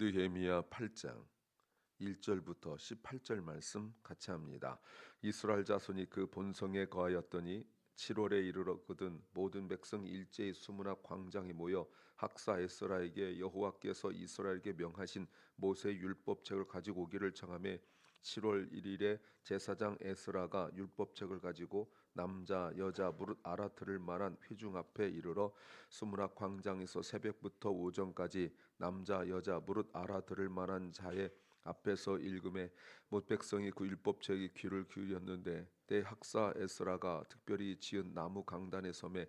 느헤미야 8장 1절부터 18절 말씀 같이 합니다. 이스라엘 자손이 그 본성에 거하였더니 7월에 이르렀거든 모든 백성이 일제히 수문학 광장에 모여 학사 에스라에게 여호와께서 이스라엘에게 명하신 모세 율법책을 가지고 오기를 청하매 7월 1일에 제사장 에스라가 율법책을 가지고 남자 여자 무릇 알아들을 만한 회중 앞에 이르러 수문학 광장에서 새벽부터 오전까지 남자 여자 무릇 알아들을 만한 자의 앞에서 읽음에 못 백성이 그 율법책에 귀를 기울였는데 때 학사 에스라가 특별히 지은 나무 강단의 섬에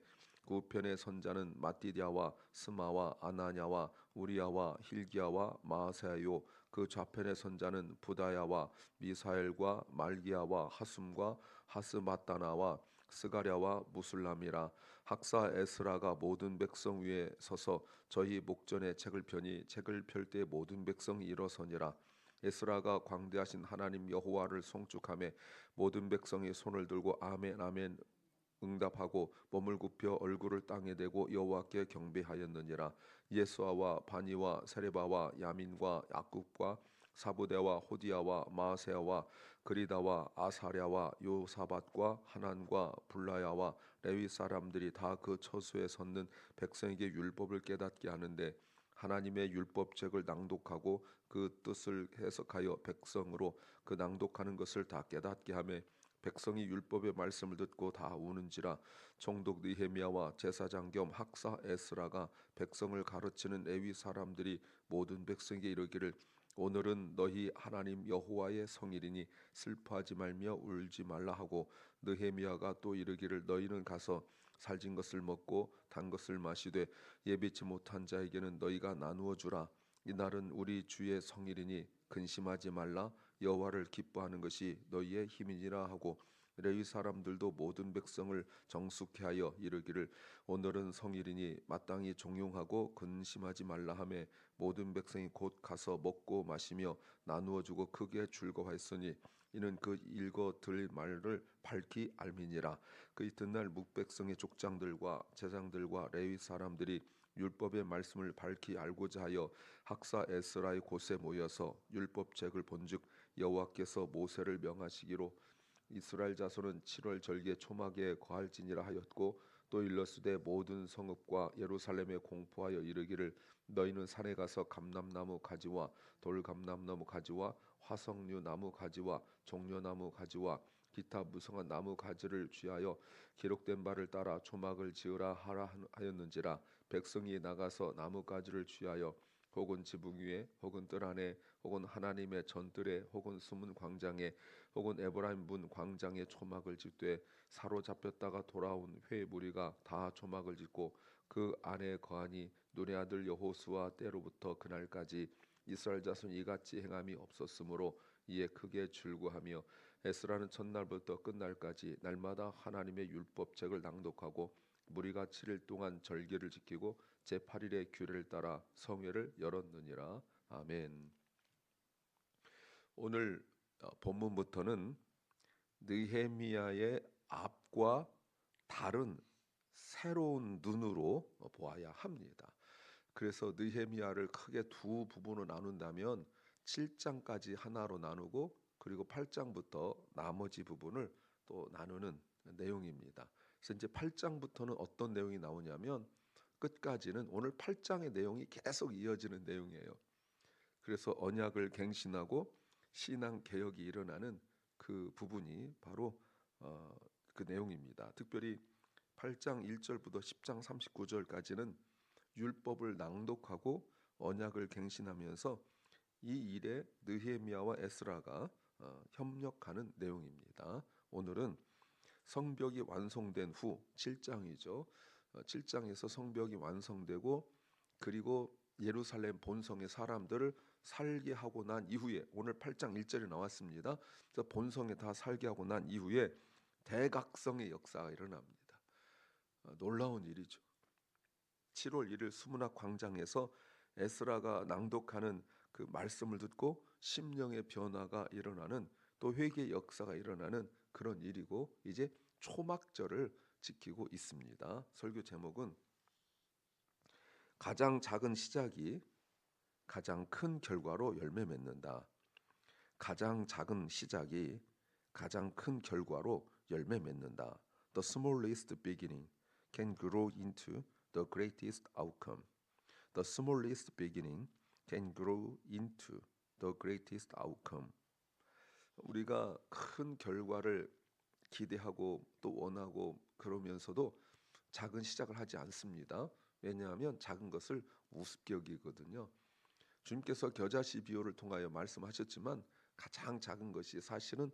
그 우편의 선자는 마띠디아와 스마와 아나냐와 우리야와 힐기야와 마아세야요 그 좌편의 선자는 부다야와 미사엘과 말기야와 하숨과 하스마따나와 스가랴와 무술람이라. 학사 에스라가 모든 백성 위에 서서 저희 목전에 책을 펴니 책을 펼 때 모든 백성이 일어서니라. 에스라가 광대하신 하나님 여호와를 송축하며 모든 백성이 손을 들고 아멘 아멘 응답하고 몸을 굽혀 얼굴을 땅에 대고 여호와께 경배하였느니라. 예수아와 바니와 세레바와 야민과 야굽과 사부대와 호디야와 마세야와 그리다와 아사랴와 요사밧과 하난과 불라야와 레위 사람들이 다 그 처소에 섰는 백성에게 율법을 깨닫게 하는데 하나님의 율법책을 낭독하고 그 뜻을 해석하여 백성으로 그 낭독하는 것을 다 깨닫게 하며 백성이 율법의 말씀을 듣고 다 우는지라. 총독 느헤미야와 제사장 겸 학사 에스라가 백성을 가르치는 레위 사람들이 모든 백성에게 이르기를 오늘은 너희 하나님 여호와의 성일이니 슬퍼하지 말며 울지 말라 하고 느헤미야가 또 이르기를 너희는 가서 살진 것을 먹고 단 것을 마시되 예비치 못한 자에게는 너희가 나누어 주라. 이날은 우리 주의 성일이니 근심하지 말라. 여호와를 기뻐하는 것이 너희의 힘이니라 하고 레위 사람들도 모든 백성을 정숙케 하여 이르기를 오늘은 성일이니 마땅히 종용하고 근심하지 말라 하매 모든 백성이 곧 가서 먹고 마시며 나누어 주고 크게 즐거워했으니 이는 그 읽어 들 말을 밝히 알미니라. 그 이튿날 묵백성의 족장들과 제장들과 레위 사람들이 율법의 말씀을 밝히 알고자 하여 학사 에스라의 곳에 모여서 율법책을 본즉 여호와께서 모세를 명하시기로 이스라엘 자손은 7월 절기에 초막에 거할지니라 하였고 또 일러스되 모든 성읍과 예루살렘에 공포하여 이르기를 너희는 산에 가서 감람나무 가지와 돌감람나무 가지와 화석류 나무 가지와 종려나무 가지와 기타 무성한 나무 가지를 취하여 기록된 바를 따라 초막을 지으라 하라 하였는지라. 백성이 나가서 나무 가지를 취하여 혹은 지붕 위에 혹은 뜰 안에 혹은 하나님의 전뜰에 혹은 숨은 광장에 혹은 에브라임 문 광장에 초막을 짓되 사로잡혔다가 돌아온 회 무리가 다 초막을 짓고 그 안에 거하니 눈의 아들 여호수아 때로부터 그날까지 이스라엘 자손 이같이 행함이 없었으므로 이에 크게 즐거하며 에스라는 첫날부터 끝날까지 날마다 하나님의 율법책을 낭독하고 무리가 7일 동안 절기를 지키고 제8일의 규례를 따라 성회를 열었느니라. 아멘. 오늘 본문부터는 느헤미야의 앞과 다른 새로운 눈으로 보아야 합니다. 그래서 느헤미야를 크게 두 부분으로 나눈다면 7장까지 하나로 나누고 그리고 8장부터 나머지 부분을 또 나누는 내용입니다. 그래서 이제 8장부터는 어떤 내용이 나오냐면 끝까지는 오늘 8장의 내용이 계속 이어지는 내용이에요. 그래서 언약을 갱신하고 신앙 개혁이 일어나는 그 부분이 바로 그 내용입니다. 특별히 8장 1절부터 10장 39절까지는 율법을 낭독하고 언약을 갱신하면서 이 일에 느헤미야와 에스라가 협력하는 내용입니다. 오늘은 성벽이 완성된 후 7장이죠. 7장에서 성벽이 완성되고 그리고 예루살렘 본성의 사람들을 살게 하고 난 이후에 오늘 8장 1절이 나왔습니다. 그래서 본성에 다 살게 하고 난 이후에 대각성의 역사가 일어납니다. 놀라운 일이죠. 7월 1일 수문학 광장에서 에스라가 낭독하는 그 말씀을 듣고 심령의 변화가 일어나는 또 회개의 역사가 일어나는 그런 일이고 이제 초막절을 지키고 있습니다. 설교 제목은 가장 작은 시작이 가장 큰 결과로 열매 맺는다. 가장 작은 시작이 가장 큰 결과로 열매 맺는다. The smallest beginning can grow into the greatest outcome. The smallest beginning can grow into the greatest outcome. 우리가 큰 결과를 기대하고 또 원하고 그러면서도 작은 시작을 하지 않습니다. 왜냐하면 작은 것을 우습게 여기거든요. 주님께서 겨자씨 비유를 통하여 말씀하셨지만 가장 작은 것이 사실은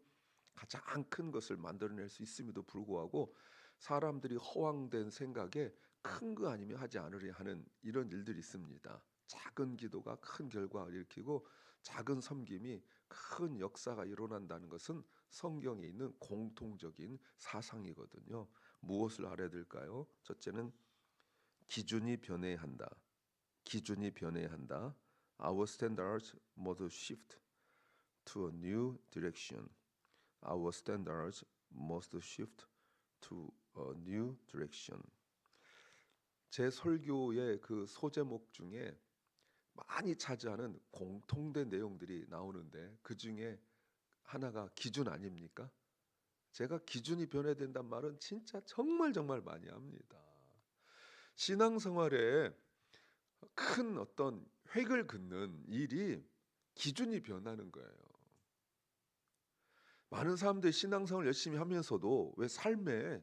가장 큰 것을 만들어낼 수 있음에도 불구하고 사람들이 허황된 생각에 큰 거 아니면 하지 않으려 하는 이런 일들이 있습니다. 작은 기도가 큰 결과를 일으키고 작은 섬김이 큰 역사가 일어난다는 것은 성경에 있는 공통적인 사상이거든요. 무엇을 알아야 될까요? 첫째는 기준이 변해야 한다. 기준이 변해야 한다. Our standards must shift to a new direction. Our standards must shift to a new direction. 제 설교의 그 소제목 중에 많이 차지하는 공통된 내용들이 나오는데 그 중에 하나가 기준 아닙니까? 제가 기준이 변해야 된단 말은 진짜 정말 많이 합니다. 신앙생활에 큰 어떤 획을 긋는 일이 기준이 변하는 거예요. 많은 사람들이 신앙생활을 열심히 하면서도 왜 삶에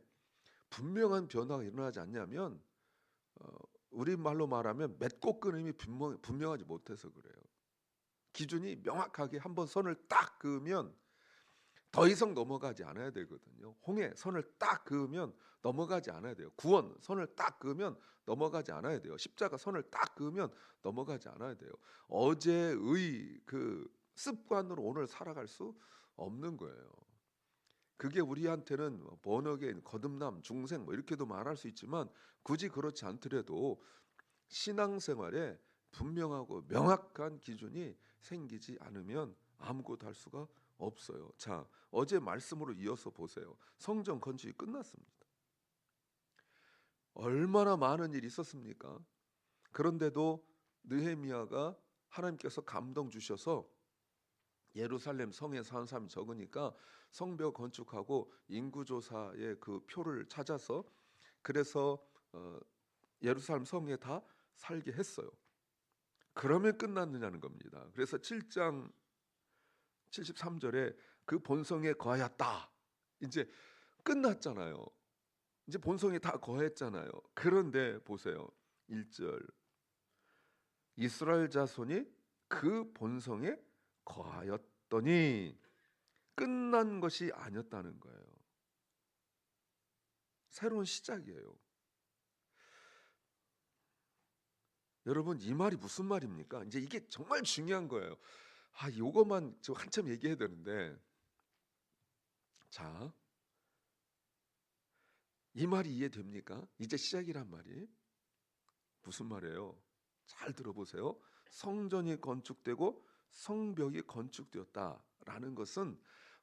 분명한 변화가 일어나지 않냐면 우리말로 말하면 맺고 끊임이 분명하지 못해서 그래요. 기준이 명확하게 한번 선을 딱 그으면 더 이상 넘어가지 않아야 되거든요. 홍해 선을 딱 그으면 넘어가지 않아야 돼요. 구원 선을 딱 그으면 넘어가지 않아야 돼요. 십자가 선을 딱 그으면 넘어가지 않아야 돼요. 어제의 그 습관으로 오늘 살아갈 수 없는 거예요. 그게 우리한테는 번역의 거듭남, 중생 뭐 이렇게도 말할 수 있지만 굳이 그렇지 않더라도 신앙생활에 분명하고 명확한 기준이 생기지 않으면 아무것도 할 수가 없어요. 자, 어제 말씀으로 이어서 보세요. 성전 건축이 끝났습니다. 얼마나 많은 일이 있었습니까? 그런데도 느헤미야가 하나님께서 감동 주셔서 예루살렘 성에 사는 사람이 적으니까 성벽 건축하고 인구조사의 그 표를 찾아서 그래서 예루살렘 성에 다 살게 했어요. 그러면 끝났느냐는 겁니다. 그래서 7장 73절에 그 본성에 거하였다. 이제 끝났잖아요. 이제 본성에 다 거했잖아요. 그런데 보세요. 1절 이스라엘 자손이 그 본성에 거하였더니 끝난 것이 아니었다는 거예요. 새로운 시작이에요. 여러분 이 말이 무슨 말입니까? 이제 이게 정말 중요한 거예요. 요것만 저 한참 얘기해야 되는데 자, 이 말이 이해됩니까? 이제 시작이란 말이 무슨 말이에요? 잘 들어보세요. 성전이 건축되고 성벽이 건축되었다라는 것은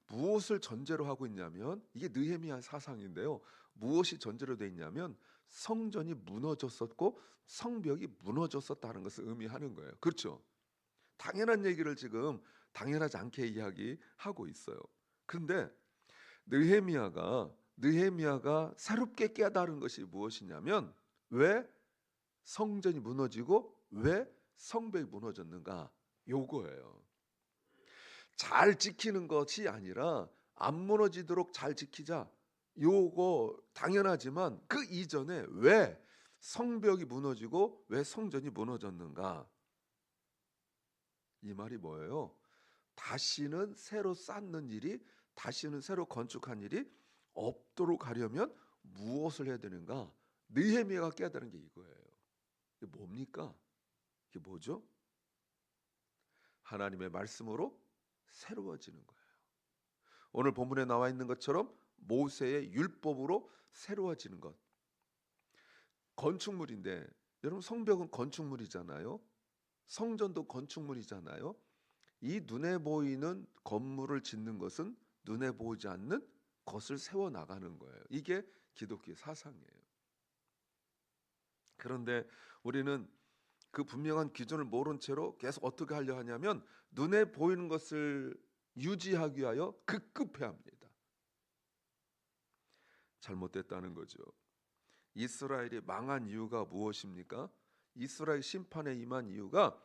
무엇을 전제로 하고 있냐면 이게 느헤미야 사상인데요. 무엇이 전제로 돼 있냐면 성전이 무너졌었고 성벽이 무너졌었다는 것을 의미하는 거예요. 그렇죠? 당연한 얘기를 지금 당연하지 않게 이야기하고 있어요. 그런데 느헤미야가 새롭게 깨달은 것이 무엇이냐면 왜 성전이 무너지고 왜 성벽이 무너졌는가? 요거예요. 잘 지키는 것이 아니라 안 무너지도록 잘 지키자. 요거 당연하지만 그 이전에 왜 성벽이 무너지고 왜 성전이 무너졌는가? 이 말이 뭐예요? 다시는 새로 쌓는 일이 다시는 새로 건축한 일이 없도록 하려면 무엇을 해야 되는가? 느헤미야가 깨달은 게 이거예요. 이게 뭡니까? 이게 뭐죠? 하나님의 말씀으로 새로워지는 거예요. 오늘 본문에 나와 있는 것처럼 모세의 율법으로 새로워지는 것. 건축물인데 여러분 성벽은 건축물이잖아요. 성전도 건축물이잖아요. 이 눈에 보이는 건물을 짓는 것은 눈에 보이지 않는 것을 세워나가는 거예요. 이게 기독교의 사상이에요. 그런데 우리는 그 분명한 기준을 모른 채로 계속 어떻게 하려 하냐면 눈에 보이는 것을 유지하기 위하여 급급해합니다. 잘못됐다는 거죠. 이스라엘이 망한 이유가 무엇입니까? 이스라엘 심판에 임한 이유가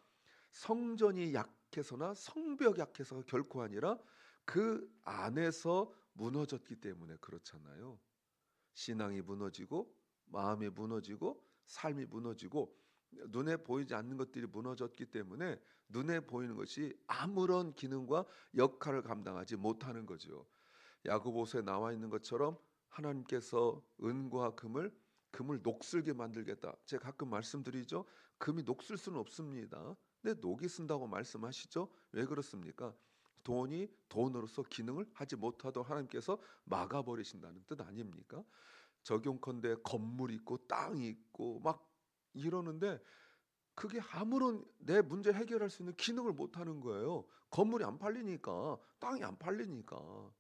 성전이 약해서나 성벽이 약해서가 결코 아니라 그 안에서 무너졌기 때문에 그렇잖아요. 신앙이 무너지고 마음이 무너지고 삶이 무너지고 눈에 보이지 않는 것들이 무너졌기 때문에 눈에 보이는 것이 아무런 기능과 역할을 감당하지 못하는 거죠. 야고보서에 나와 있는 것처럼 하나님께서 은과 금을 녹슬게 만들겠다. 제가 가끔 말씀드리죠. 금이 녹슬 수는 없습니다. 근데 녹이 쓴다고 말씀하시죠. 왜 그렇습니까? 돈이 돈으로서 기능을 하지 못하도록 하나님께서 막아버리신다는 뜻 아닙니까? 적용컨대 건물이 있고 땅이 있고 막 이러는데 그게 아무런 내 문제 해결할 수 있는 기능을 못하는 거예요. 건물이 안 팔리니까, 땅이 안 팔리니까.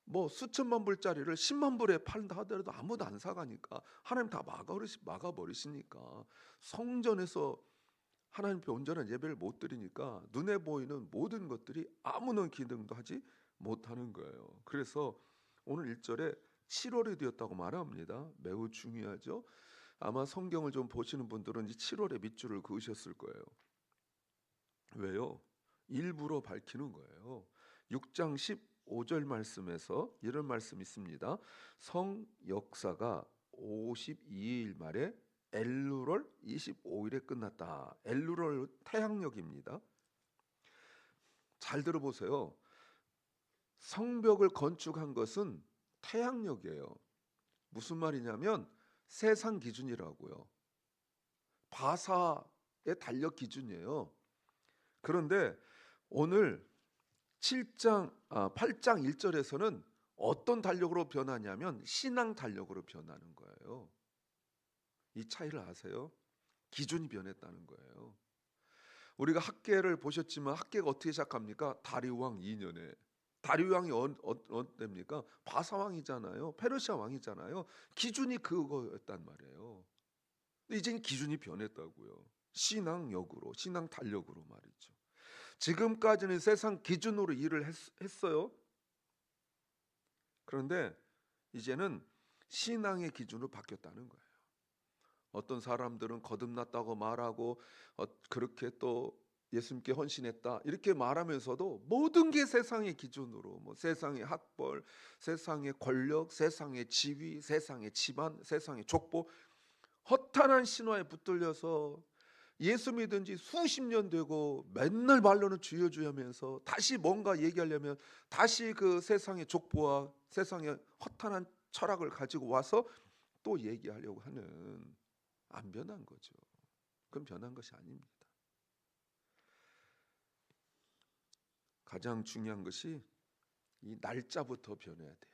뭐 수천만 불짜리를 10만 불에 팔다 하더라도 아무도 안 사가니까 하나님 다 막아버리시니까 성전에서 하나님 앞에 온전한 예배를 못 드리니까 눈에 보이는 모든 것들이 아무런 기능도 하지 못하는 거예요. 그래서 오늘 1절에 7월이 되었다고 말합니다. 매우 중요하죠. 아마 성경을 좀 보시는 분들은 이 7월에 밑줄을 그으셨을 거예요. 왜요? 일부러 밝히는 거예요. 6장 15절 말씀에서 이런 말씀이 있습니다. 성 역사가 52일 말에 엘루럴 25일에 끝났다. 엘루럴 태양력입니다. 잘 들어보세요. 성벽을 건축한 것은 태양력이에요. 무슨 말이냐면 세상 기준이라고요. 바사의 달력 기준이에요. 그런데 오늘 8장 1절에서는 어떤 달력으로 변하냐면 신앙 달력으로 변하는 거예요. 이 차이를 아세요? 기준이 변했다는 거예요. 우리가 학계를 보셨지만 학계가 어떻게 시작합니까? 다리우왕 2년에. 다리우왕이 어때입니까? 바사왕이잖아요. 페르시아 왕이잖아요. 기준이 그거였단 말이에요. 근데 이제는 기준이 변했다고요. 신앙력으로, 신앙 달력으로 말이죠. 지금까지는 세상 기준으로 일을 했어요. 그런데 이제는 신앙의 기준으로 바뀌었다는 거예요. 어떤 사람들은 거듭났다고 말하고 그렇게 또 예수님께 헌신했다 이렇게 말하면서도 모든 게 세상의 기준으로 뭐 세상의 학벌, 세상의 권력, 세상의 지위, 세상의 집안, 세상의 족보 허탄한 신화에 붙들려서 예수 믿은 지 수십 년 되고 맨날 말로는 주여 주여 하면서 다시 뭔가 얘기하려면 다시 그 세상의 족보와 세상의 허탄한 철학을 가지고 와서 또 얘기하려고 하는 안 변한 거죠. 그건 변한 것이 아닙니다. 가장 중요한 것이 이 날짜부터 변해야 돼요.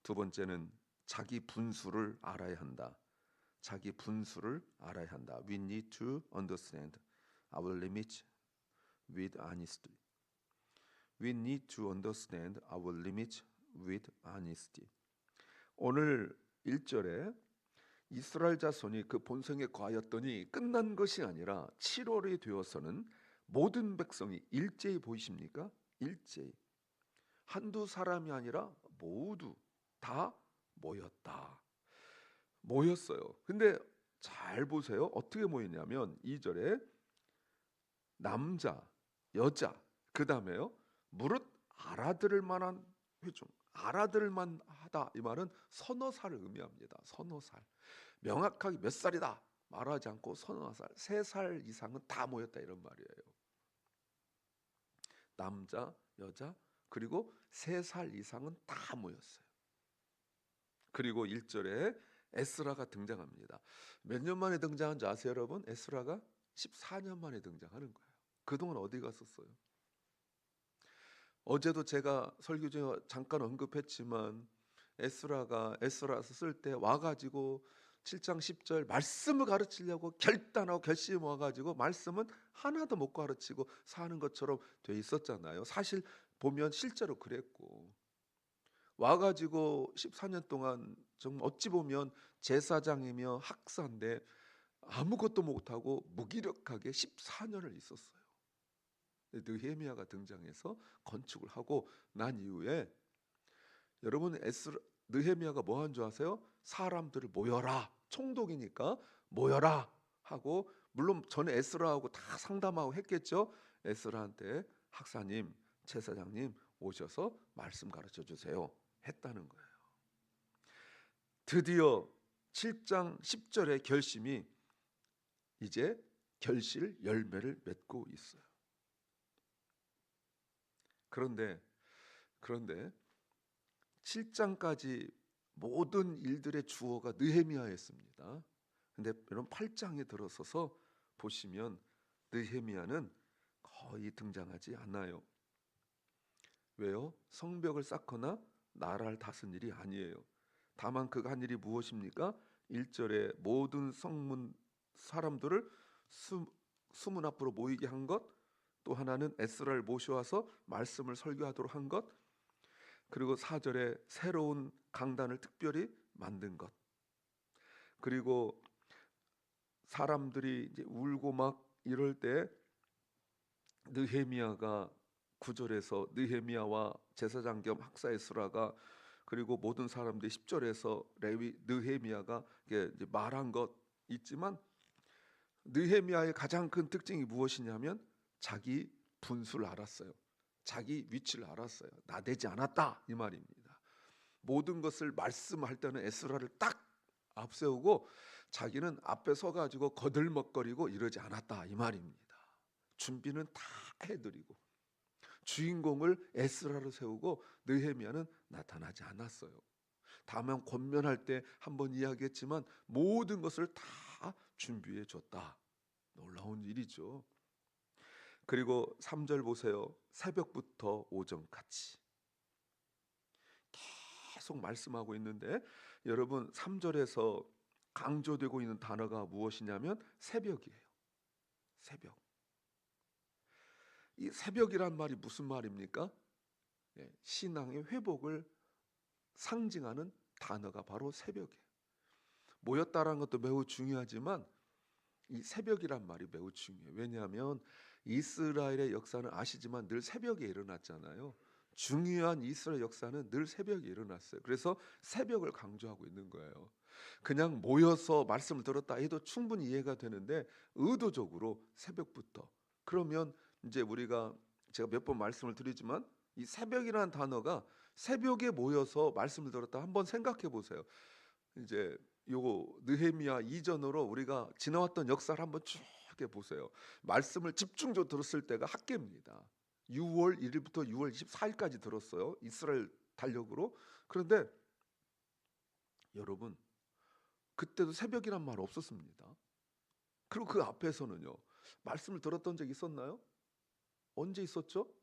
두 번째는 자기 분수를 알아야 한다. 자기 분수를 알아야 한다. We need to understand our limits with honesty. We need to understand our limits with honesty. 오늘 1절에 이스라엘 자손이 그 본성에 거하였더니 끝난 것이 아니라 7월이 되어서는 모든 백성이 일제히 보이십니까? 일제히. 한두 사람이 아니라 모두 다 모였다. 모였어요. 근데 잘 보세요. 어떻게 모였냐면 2절에 남자, 여자, 그 다음에요. 무릇 알아들을 만한 회중. 알아들을 만하다 이 말은 서너 살을 의미합니다. 서너 살. 명확하게 몇 살이다 말하지 않고 서너 살, 3살 이상은 다 모였다 이런 말이에요. 남자, 여자, 그리고 3살 이상은 다 모였어요. 그리고 1절에 에스라가 등장합니다. 몇 년 만에 등장한 줄 아세요, 여러분? 에스라가 14년 만에 등장하는 거예요. 그동안 어디 갔었어요? 어제도 제가 설교 중에 잠깐 언급했지만 에스라서 쓸 때 와가지고 7장 10절 말씀을 가르치려고 결단하고 결심 와가지고 말씀은 하나도 못 가르치고 사는 것처럼 돼 있었잖아요. 사실 보면 실제로 그랬고 와가지고 14년 동안 정말 어찌 보면 제사장이며 학사인데 아무것도 못하고 무기력하게 14년을 있었어요. 느헤미야가 등장해서 건축을 하고 난 이후에 여러분 느헤미야가 뭐 한 줄 아세요? 사람들을 모여라. 총독이니까 모여라 하고, 물론 전에 에스라하고 다 상담하고 했겠죠. 에스라한테 학사님, 제사장님 오셔서 말씀 가르쳐 주세요 했다는 거예요. 드디어 7장 10절의 결심이 이제 결실 열매를 맺고 있어요. 그런데 7장까지 모든 일들의 주어가 느헤미야였습니다. 근데 여러분 8장에 들어서서 보시면 느헤미야는 거의 등장하지 않아요. 왜요? 성벽을 쌓거나 나라를 다스린 일이 아니에요. 다만 그가 한 일이 무엇입니까? 1절에 모든 성문 사람들을 수문 앞으로 모이게 한 것, 또 하나는 에스라를 모셔와서 말씀을 설교하도록 한 것, 그리고 4절에 새로운 강단을 특별히 만든 것, 그리고 사람들이 이제 울고 막 이럴 때 느헤미야가 9절에서 느헤미야와 제사장 겸 학사 에스라가, 그리고 모든 사람들이 10절에서 레위 느헤미야가 이제 말한 것 있지만, 느헤미야의 가장 큰 특징이 무엇이냐면 자기 분수를 알았어요. 자기 위치를 알았어요. 나대지 않았다 이 말입니다. 모든 것을 말씀할 때는 에스라를 딱 앞세우고 자기는 앞에 서가지고 거들먹거리고 이러지 않았다 이 말입니다. 준비는 다 해드리고 주인공을 에스라로 세우고 느헤미야는 나타나지 않았어요. 다만 권면할 때 한번 이야기했지만 모든 것을 다 준비해 줬다. 놀라운 일이죠. 그리고 3절 보세요. 새벽부터 오전까지 계속 말씀하고 있는데, 여러분 3절에서 강조되고 있는 단어가 무엇이냐면 새벽이에요. 새벽. 이 새벽이란 말이 무슨 말입니까? 신앙의 회복을 상징하는 단어가 바로 새벽이에요. 모였다라는 것도 매우 중요하지만 이 새벽이란 말이 매우 중요해요. 왜냐하면 이스라엘의 역사는 아시지만 늘 새벽에 일어났잖아요. 중요한 이스라엘 역사는 늘 새벽에 일어났어요. 그래서 새벽을 강조하고 있는 거예요. 그냥 모여서 말씀을 들었다 해도 충분히 이해가 되는데 의도적으로 새벽부터. 그러면 이제 우리가, 제가 몇 번 말씀을 드리지만 이 새벽이라는 단어가 새벽에 모여서 말씀을 들었다 한번 생각해 보세요. 이제 요거 느헤미야 이전으로 우리가 지나왔던 역사를 한번 쭉 보세요. 말씀을 집중적으로 들었을 때가 학계입니다. 6월 1일부터 6월 24일까지 들었어요. 이스라엘 달력으로. 그런데 여러분 그때도 새벽이란 말 없었습니다. 그리고 그 앞에서는요. 말씀을 들었던 적 있었나요? 언제 있었죠?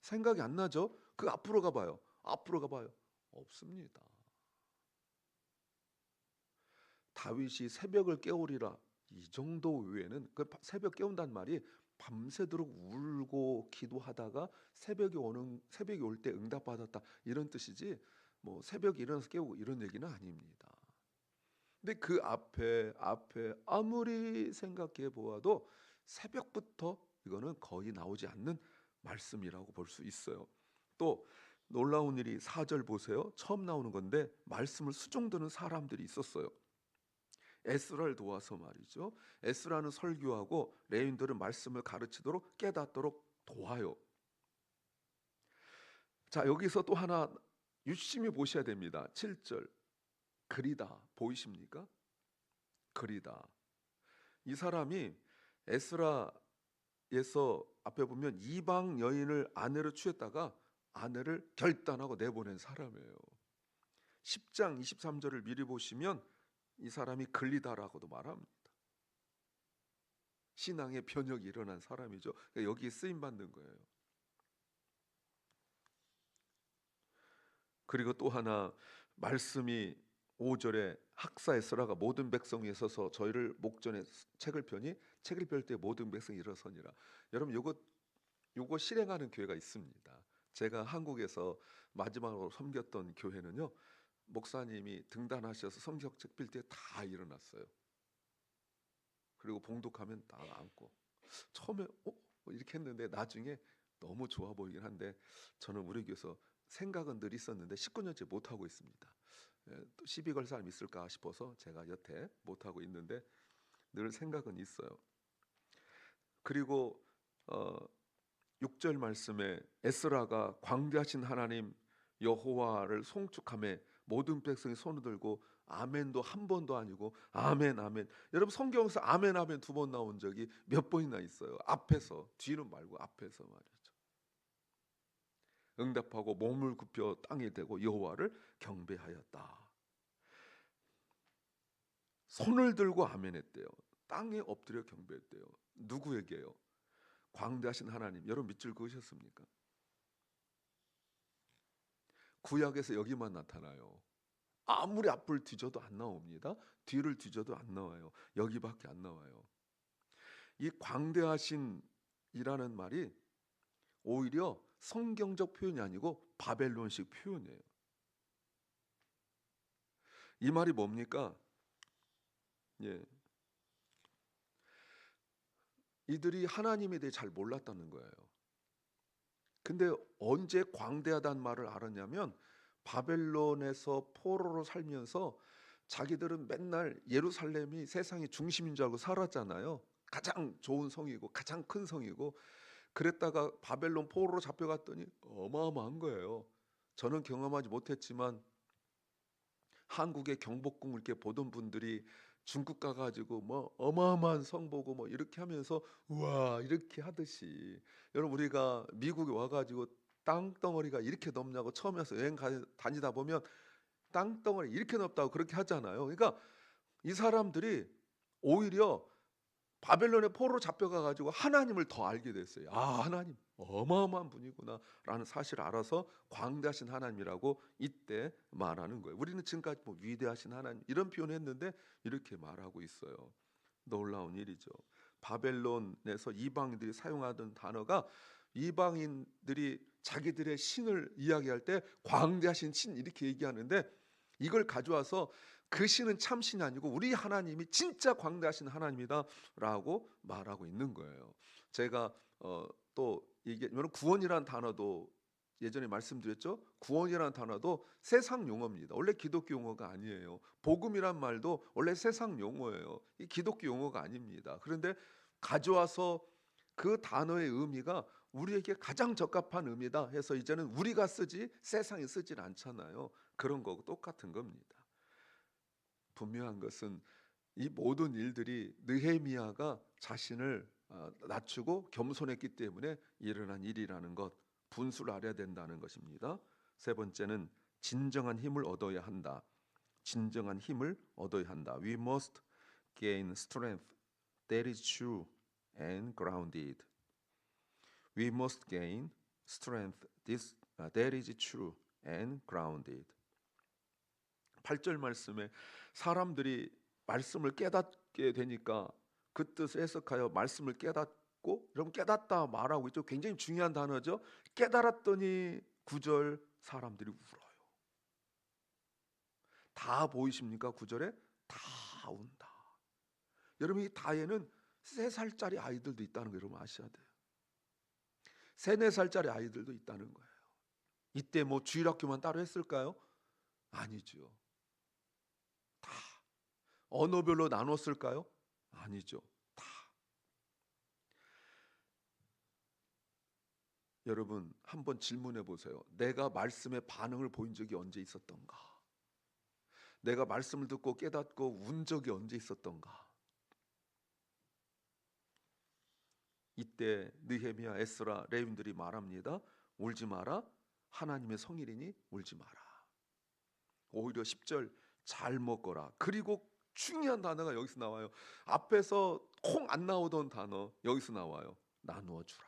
생각이 안 나죠? 그 앞으로 가봐요. 앞으로 가봐요. 없습니다. 다윗이 새벽을 깨우리라 이 정도 외에는, 그 새벽 깨운다는 말이 밤새도록 울고 기도하다가 새벽이 올 때 응답받았다 이런 뜻이지, 뭐 새벽에 일어나서 깨우고 이런 얘기는 아닙니다. 근데 그 앞에 아무리 생각해 보아도 새벽부터 이거는 거의 나오지 않는 말씀이라고 볼 수 있어요. 또 놀라운 일이 4절 보세요. 처음 나오는 건데 말씀을 수종드는 사람들이 있었어요. 에스라를 도와서 말이죠. 에스라는 설교하고 레위인들은 말씀을 가르치도록 깨닫도록 도와요. 자, 여기서 또 하나 유심히 보셔야 됩니다. 7절 그리다 보이십니까? 그리다. 이 사람이 에스라에서 앞에 보면 이방 여인을 아내로 취했다가 아내를 결단하고 내보낸 사람이에요. 10장 23절을 미리 보시면 이 사람이 글리다라고도 말합니다. 신앙의 변혁이 일어난 사람이죠. 그러니까 여기에 쓰임 받는 거예요. 그리고 또 하나 말씀이 5절에 학사 에스라가 모든 백성 위에 서서 저희를 목전에 책을 펴니 책을 펼 때 모든 백성이 일어서니라. 여러분 요거 실행하는 교회가 있습니다. 제가 한국에서 마지막으로 섬겼던 교회는요. 목사님이 등단하셔서 성경책 필 때 다 일어났어요. 그리고 봉독하면 딱 앉고. 처음에 이렇게 했는데 나중에 너무 좋아 보이긴 한데 저는 우리 교회에서 생각은 늘 있었는데 19년째 못 하고 있습니다. 또 시비 걸 사람 있을까 싶어서 제가 여태 못 하고 있는데 늘 생각은 있어요. 그리고 6절 말씀에 에스라가 광대하신 하나님 여호와를 송축함에 모든 백성이 손을 들고 아멘도 한 번도 아니고 아멘 아멘. 여러분 성경에서 아멘 아멘 두 번 나온 적이 몇 번이나 있어요. 앞에서, 뒤는 말고 앞에서 말이죠. 응답하고 몸을 굽혀 땅에 대고 여호와를 경배하였다. 손을 들고 아멘했대요. 땅에 엎드려 경배했대요. 누구에게요? 광대하신 하나님. 여러분 밑줄 그으셨습니까? 구약에서 여기만 나타나요. 아무리 앞을 뒤져도 안 나옵니다. 뒤를 뒤져도 안 나와요. 여기밖에 안 나와요. 이 광대하신이라는 말이 오히려 성경적 표현이 아니고 바벨론식 표현이에요. 이 말이 뭡니까? 이들이 하나님에 대해 잘 몰랐다는 거예요. 근데 언제 광대하다는 말을 알았냐면 바벨론에서 포로로 살면서 자기들은 맨날 예루살렘이 세상의 중심인 줄 알고 살았잖아요. 가장 좋은 성이고 가장 큰 성이고. 그랬다가 바벨론 포로로 잡혀갔더니 어마어마한 거예요. 저는 경험하지 못했지만 한국의 경복궁을 이렇게 보던 분들이 중국 가가지고 뭐 어마어마한 성 보고 뭐 이렇게 하면서 우와 이렇게 하듯이, 여러분 우리가 미국에 와가지고 땅덩어리가 이렇게 넓냐고 처음에 와서 여행 다니다 보면 땅덩어리 이렇게 넓다고 그렇게 하잖아요. 그러니까 이 사람들이 오히려 바벨론의 포로로 잡혀가가지고 하나님을 더 알게 됐어요. 아, 하나님 어마어마한 분이구나 라는 사실을 알아서 광대하신 하나님이라고 이때 말하는 거예요. 우리는 지금까지 뭐 위대하신 하나님 이런 표현했는데 이렇게 말하고 있어요. 놀라운 일이죠. 바벨론에서 이방인들이 사용하던 단어가, 이방인들이 자기들의 신을 이야기할 때 광대하신 신 이렇게 얘기하는데, 이걸 가져와서 그 신은 참 신이 아니고 우리 하나님이 진짜 광대하신 하나님이다 라고 말하고 있는 거예요. 제가 또 이게 여러분 구원이라는 단어도 예전에 말씀드렸죠. 구원이라는 단어도 세상 용어입니다. 원래 기독교 용어가 아니에요. 복음이란 말도 원래 세상 용어예요. 이 기독교 용어가 아닙니다. 그런데 가져와서 그 단어의 의미가 우리에게 가장 적합한 의미다 해서 이제는 우리가 쓰지 세상이 쓰질 않잖아요. 그런 거고 똑같은 겁니다. 분명한 것은 이 모든 일들이 느헤미야가 자신을 낮추고 겸손했기 때문에 일어난 일이라는 것, 분수를 알아야 된다는 것입니다. 세 번째는 진정한 힘을 얻어야 한다. 진정한 힘을 얻어야 한다. We must gain strength that is true and grounded. We must gain strength that is true and grounded. 8절 말씀에 사람들이 말씀을 깨닫게 되니까 그 뜻을 해석하여 말씀을 깨닫고, 여러분 깨닫다 말하고 있죠. 굉장히 중요한 단어죠. 깨달았더니 9절 사람들이 울어요. 다 보이십니까? 9절에 다 운다. 여러분 이 다에는 3살짜리 아이들도 있다는 거 여러분 아셔야 돼요. 3, 4살짜리 아이들도 있다는 거예요. 이때 뭐 주일학교만 따로 했을까요? 아니죠. 다 언어별로 나눴을까요? 아니죠. 다. 여러분 한번 질문해 보세요. 내가 말씀에 반응을 보인 적이 언제 있었던가? 내가 말씀을 듣고 깨닫고 운 적이 언제 있었던가? 이때 느헤미야, 에스라, 레위인들이 말합니다. 울지 마라. 하나님의 성일이니 울지 마라. 오히려 10절 잘 먹거라. 그리고 중요한 단어가 여기서 나와요. 앞에서 콩 안 나오던 단어 여기서 나와요. 나누어 주라.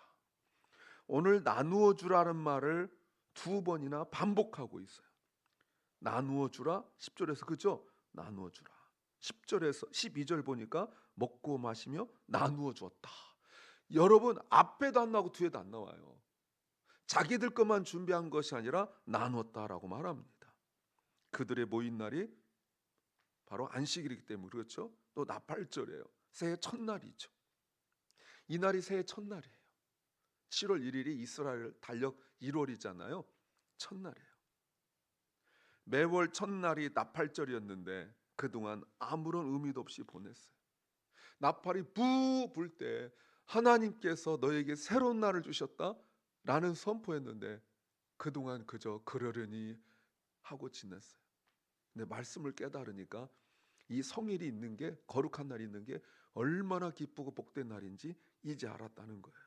오늘 나누어 주라는 말을 2번이나 반복하고 있어요. 나누어 주라. 10절에서 그죠? 나누어 주라. 10절에서 12절 보니까 먹고 마시며 나누어 주었다. 여러분 앞에도 안 나오고 뒤에도 안 나와요. 자기들 것만 준비한 것이 아니라 나눴다라고 말합니다. 그들의 모인 날이 바로 안식일이기 때문에 그렇죠. 또 나팔절이에요. 새해 첫날이죠. 이날이 새해 첫날이에요. 7월 1일이 이스라엘 달력 1월이잖아요. 첫날이에요. 매월 첫날이 나팔절이었는데 그동안 아무런 의미도 없이 보냈어요. 나팔이 부 불 때 하나님께서 너에게 새로운 날을 주셨다라는 선포했는데 그동안 그저 그러려니 하고 지냈어요. 근데 말씀을 깨달으니까 이 성일이 있는 게, 거룩한 날이 있는 게 얼마나 기쁘고 복된 날인지 이제 알았다는 거예요.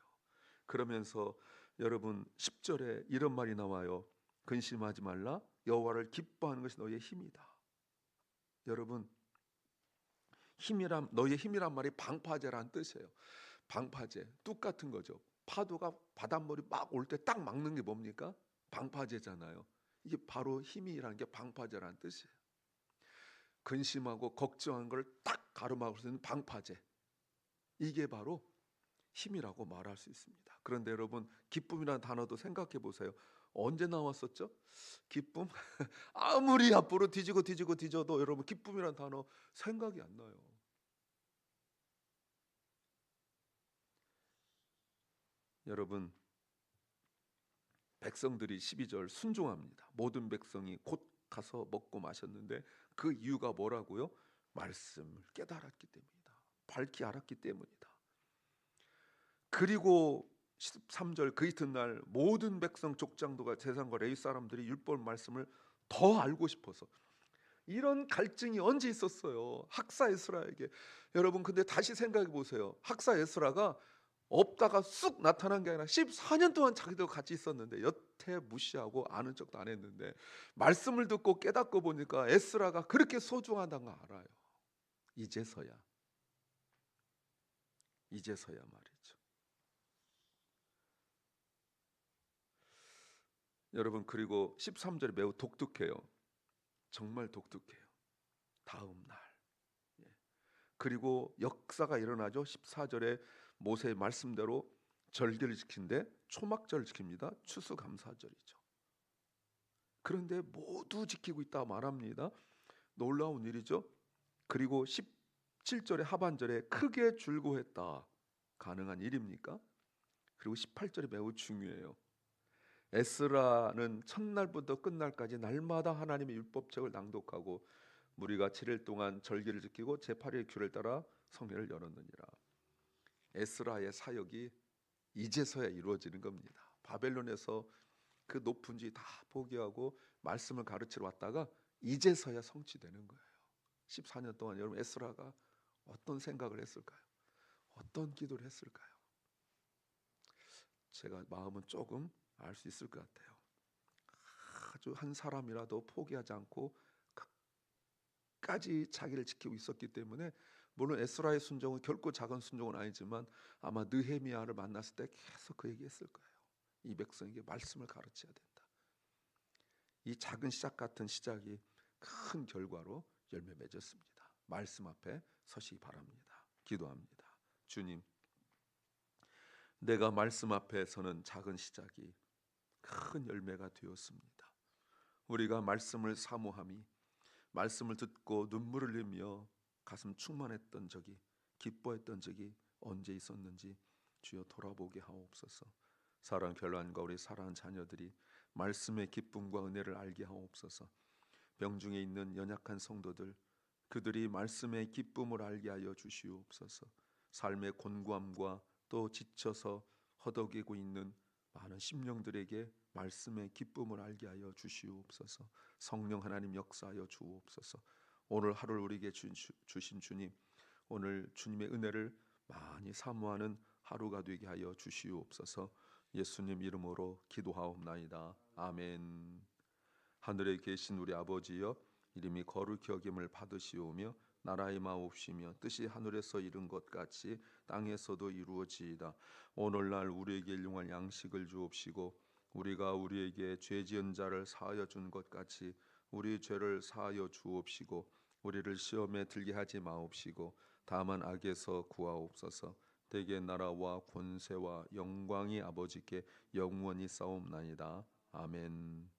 그러면서 여러분 10절에 이런 말이 나와요. 근심하지 말라. 여호와를 기뻐하는 것이 너희의 힘이다. 여러분, 힘이란, 너희의 힘이란 말이 방파제라는 뜻이에요. 방파제, 뚝 같은 거죠. 파도가 바닷물이 막 올 때 딱 막는 게 뭡니까? 방파제잖아요. 이게 바로 힘이라는 게 방파제라는 뜻이에요. 근심하고 걱정한 걸 딱 가로막을 수 있는 방파제, 이게 바로 힘이라고 말할 수 있습니다. 그런데 여러분, 기쁨이라는 단어도 생각해 보세요. 언제 나왔었죠? 기쁨? 아무리 앞으로 뒤져도 여러분, 기쁨이라는 단어 생각이 안 나요. 여러분, 백성들이 12절 순종합니다. 모든 백성이 곧 가서 먹고 마셨는데 그 이유가 뭐라고요? 말씀을 깨달았기 때문이다. 밝히 알았기 때문이다. 그리고 13절 그 이튿날 모든 백성 족장도가 제사장과 레위 사람들이 율법 말씀을 더 알고 싶어서, 이런 갈증이 언제 있었어요? 학사 에스라에게. 여러분, 근데 다시 생각해 보세요. 학사 에스라가 없다가 쑥 나타난 게 아니라 14년 동안 자기도 같이 있었는데 여태 무시하고 아는 척도 안 했는데 말씀을 듣고 깨닫고 보니까 에스라가 그렇게 소중하다는 걸 알아요. 이제서야 말이죠. 여러분, 그리고 13절이 매우 독특해요. 정말 독특해요. 다음 날. 예. 그리고 역사가 일어나죠. 14절에 모세의 말씀대로 절기를 지킨데 초막절을 지킵니다. 추수감사절이죠. 그런데 모두 지키고 있다 말합니다. 놀라운 일이죠. 그리고 17절의 하반절에 크게 줄고했다. 가능한 일입니까? 그리고 18절이 매우 중요해요. 에스라는 첫날부터 끝날까지 날마다 하나님의 율법책을 낭독하고 무리가 7일 동안 절기를 지키고 제8일 규례를 따라 성회를 열었느니라. 에스라의 사역이 이제서야 이루어지는 겁니다. 바벨론에서 그 높은 지 다 포기하고 말씀을 가르치러 왔다가 이제서야 성취되는 거예요. 14년 동안 여러분, 에스라가 어떤 생각을 했을까요? 어떤 기도를 했을까요? 제가 마음은 조금 알 수 있을 것 같아요. 아주 한 사람이라도 포기하지 않고 끝까지 자기를 지키고 있었기 때문에, 물론 에스라의 순종은 결코 작은 순종은 아니지만 아마 느헤미야를 만났을 때 계속 그 얘기했을 거예요. 이 백성에게 말씀을 가르쳐야 된다. 이 작은 시작 같은 시작이 큰 결과로 열매 맺었습니다. 말씀 앞에 서시기 바랍니다. 기도합니다. 주님, 내가 말씀 앞에 서는 작은 시작이 큰 열매가 되었습니다. 우리가 말씀을 사모함이, 말씀을 듣고 눈물을 흘리며 가슴 충만했던 적이, 기뻐했던 적이 언제 있었는지 주여 돌아보게 하옵소서. 사랑 결란과 우리 사랑하는 자녀들이 말씀의 기쁨과 은혜를 알게 하옵소서. 병중에 있는 연약한 성도들, 그들이 말씀의 기쁨을 알게 하여 주시옵소서. 삶의 곤고함과 또 지쳐서 허덕이고 있는 많은 심령들에게 말씀의 기쁨을 알게 하여 주시옵소서. 성령 하나님 역사하여 주옵소서. 오늘 하루를 우리에게 주신 주님, 오늘 주님의 은혜를 많이 사모하는 하루가 되게 하여 주시옵소서. 예수님 이름으로 기도하옵나이다. 아멘. 하늘에 계신 우리 아버지여, 이름이 거룩히 여김을 받으시오며 나라의 마옵시며 뜻이 하늘에서 이룬 것 같이 땅에서도 이루어지이다. 오늘날 우리에게 일용할 양식을 주옵시고 우리가 우리에게 죄 지은 자를 사하여 준 것 같이 우리 죄를 사하여 주옵시고 우리를 시험에 들게 하지 마옵시고 다만 악에서 구하옵소서. 대개 나라와 권세와 영광이 아버지께 영원히 싸움나이다. 아멘.